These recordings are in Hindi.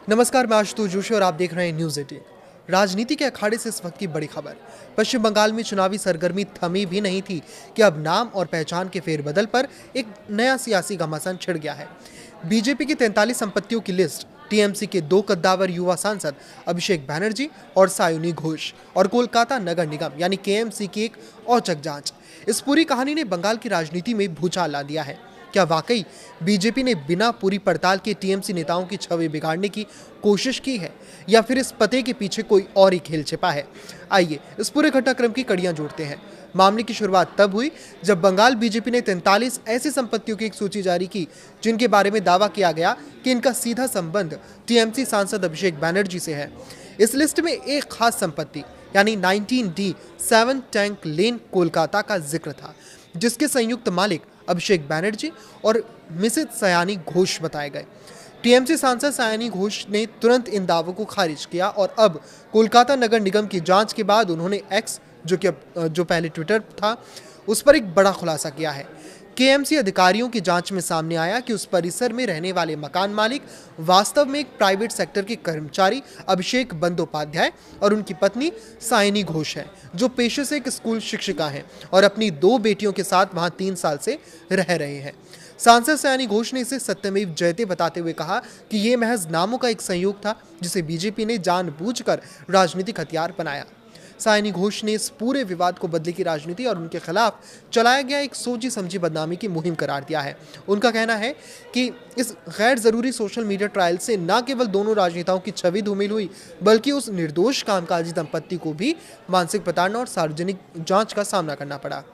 नमस्कार, मैं आशुतोष जोशी और आप देख रहे हैं न्यूज़ 18। राजनीति के अखाड़े से इस वक्त की बड़ी खबर। पश्चिम बंगाल में चुनावी सरगर्मी थमी भी नहीं थी कि अब नाम और पहचान के फेरबदल पर एक नया सियासी घमासान छिड़ गया है। बीजेपी की 43 संपत्तियों की लिस्ट, टीएमसी के 2 कद्दावर युवा सांसद अभिषेक बैनर्जी और सायोनी घोष और कोलकाता नगर निगम यानी केएमसी की एक औचक जांच। इस पूरी कहानी ने बंगाल की राजनीति में भूचाल ला दिया है। क्या वाकई बीजेपी ने बिना पूरी पड़ताल के टीएमसी नेताओं की छवि बिगाड़ने की कोशिश की है, या फिर इस पते के पीछे कोई और ही खेल छिपा है? आइए इस पूरे घटनाक्रम की कड़ियां जोड़ते हैं। मामले की शुरुआत तब हुई जब बंगाल बीजेपी ने 43 ऐसी संपत्तियों की एक सूची जारी की जिनके बारे में दावा किया गया कि इनका सीधा संबंध टीएमसी सांसद अभिषेक बैनर्जी से है। इस लिस्ट में एक खास संपत्ति यानी 19D 7 टैंक लेन कोलकाता का जिक्र था, जिसके संयुक्त मालिक अभिषेक बैनर्जी और मिसेज सायानी घोष बताए गए। टीएमसी सांसद सायानी घोष ने तुरंत इन दावों को खारिज किया और अब कोलकाता नगर निगम की जांच के बाद उन्होंने एक्स, जो पहले ट्विटर था, उस पर एक बड़ा खुलासा किया है। केएमसी अधिकारियों की जांच में सामने आया कि उस परिसर में रहने वाले मकान मालिक वास्तव में एक प्राइवेट सेक्टर के कर्मचारी अभिषेक बंदोपाध्याय और उनकी पत्नी सायनी घोष है, जो पेशे से एक स्कूल शिक्षिका हैं और अपनी 2 बेटियों के साथ वहां 3 साल से रह रहे हैं। सांसद सायनी घोष ने इसे सत्यमेव जयते बताते हुए कहा कि ये महज नामों का एक संयोग था जिसे बीजेपी ने जानबूझकर राजनीतिक हथियार बनाया। सायनी घोष ने इस पूरे विवाद को बदले की राजनीति और उनके खिलाफ चलाया गया एक सोची समझी बदनामी की मुहिम करार दिया है। उनका कहना है कि इस गैर जरूरी सोशल मीडिया ट्रायल से न केवल दोनों राजनेताओं की छवि धूमिल हुई, बल्कि उस निर्दोष कामकाजी दंपत्ति को भी मानसिक प्रताड़ना और सार्वजनिक जांच का सामना करना पड़ा।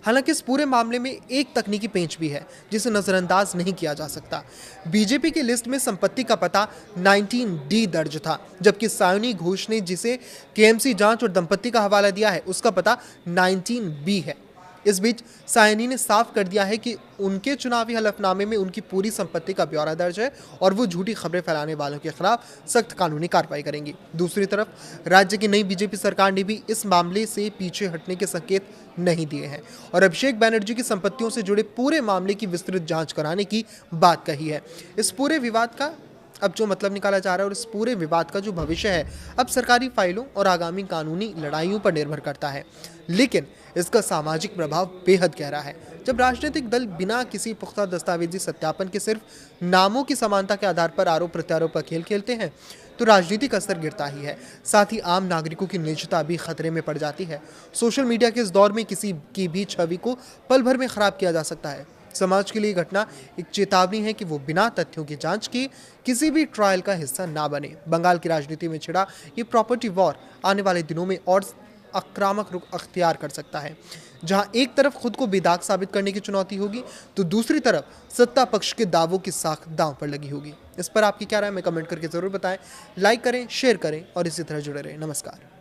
हालांकि इस पूरे मामले में एक तकनीकी पेंच भी है जिसे नजरअंदाज नहीं किया जा सकता। बीजेपी की लिस्ट में संपत्ति का पता 19D दर्ज था, जबकि सायोनी घोष ने जिसे केएमसी जांच और दंपत्ति का हवाला दिया है उसका पता 19B है। इस बीच सायनी ने साफ कर दिया है कि उनके चुनावी हलफनामे में उनकी पूरी संपत्ति का ब्यौरा दर्ज है और वो झूठी खबरें फैलाने वालों के खिलाफ सख्त कानूनी कार्रवाई करेंगी। दूसरी तरफ राज्य की नई बीजेपी सरकार ने भी इस मामले से पीछे हटने के संकेत नहीं दिए हैं और अभिषेक बैनर्जी की संपत्तियों से जुड़े पूरे मामले की विस्तृत जांच कराने की बात कही है। इस पूरे विवाद का अब जो मतलब निकाला जा रहा है और इस पूरे विवाद का जो भविष्य है अब सरकारी फाइलों और आगामी कानूनी लड़ाइयों पर निर्भर करता है, लेकिन इसका सामाजिक प्रभाव बेहद गहरा है। जब राजनीतिक दल बिना किसी पुख्ता दस्तावेजी सत्यापन के सिर्फ नामों की समानता के आधार पर आरोप प्रत्यारोप का खेल खेलते हैं तो राजनीतिक असर गिरता ही है, साथ ही आम नागरिकों की निजता भी खतरे में पड़ जाती है। सोशल मीडिया के इस दौर में किसी की भी छवि को पल भर में खराब किया जा सकता है। समाज के लिए घटना एक चेतावनी है कि वो बिना तथ्यों की जांच के किसी भी ट्रायल का हिस्सा ना बने। बंगाल की राजनीति में छिड़ा ये प्रॉपर्टी वॉर आने वाले दिनों में और आक्रामक रुख अख्तियार कर सकता है, जहां एक तरफ खुद को बेदाग साबित करने की चुनौती होगी तो दूसरी तरफ सत्ता पक्ष के दावों की साख दांव पर लगी होगी। इस पर आपकी क्या राय है, हमें कमेंट करके जरूर बताएं। लाइक करें, शेयर करें और इसी तरह जुड़े रहें। नमस्कार।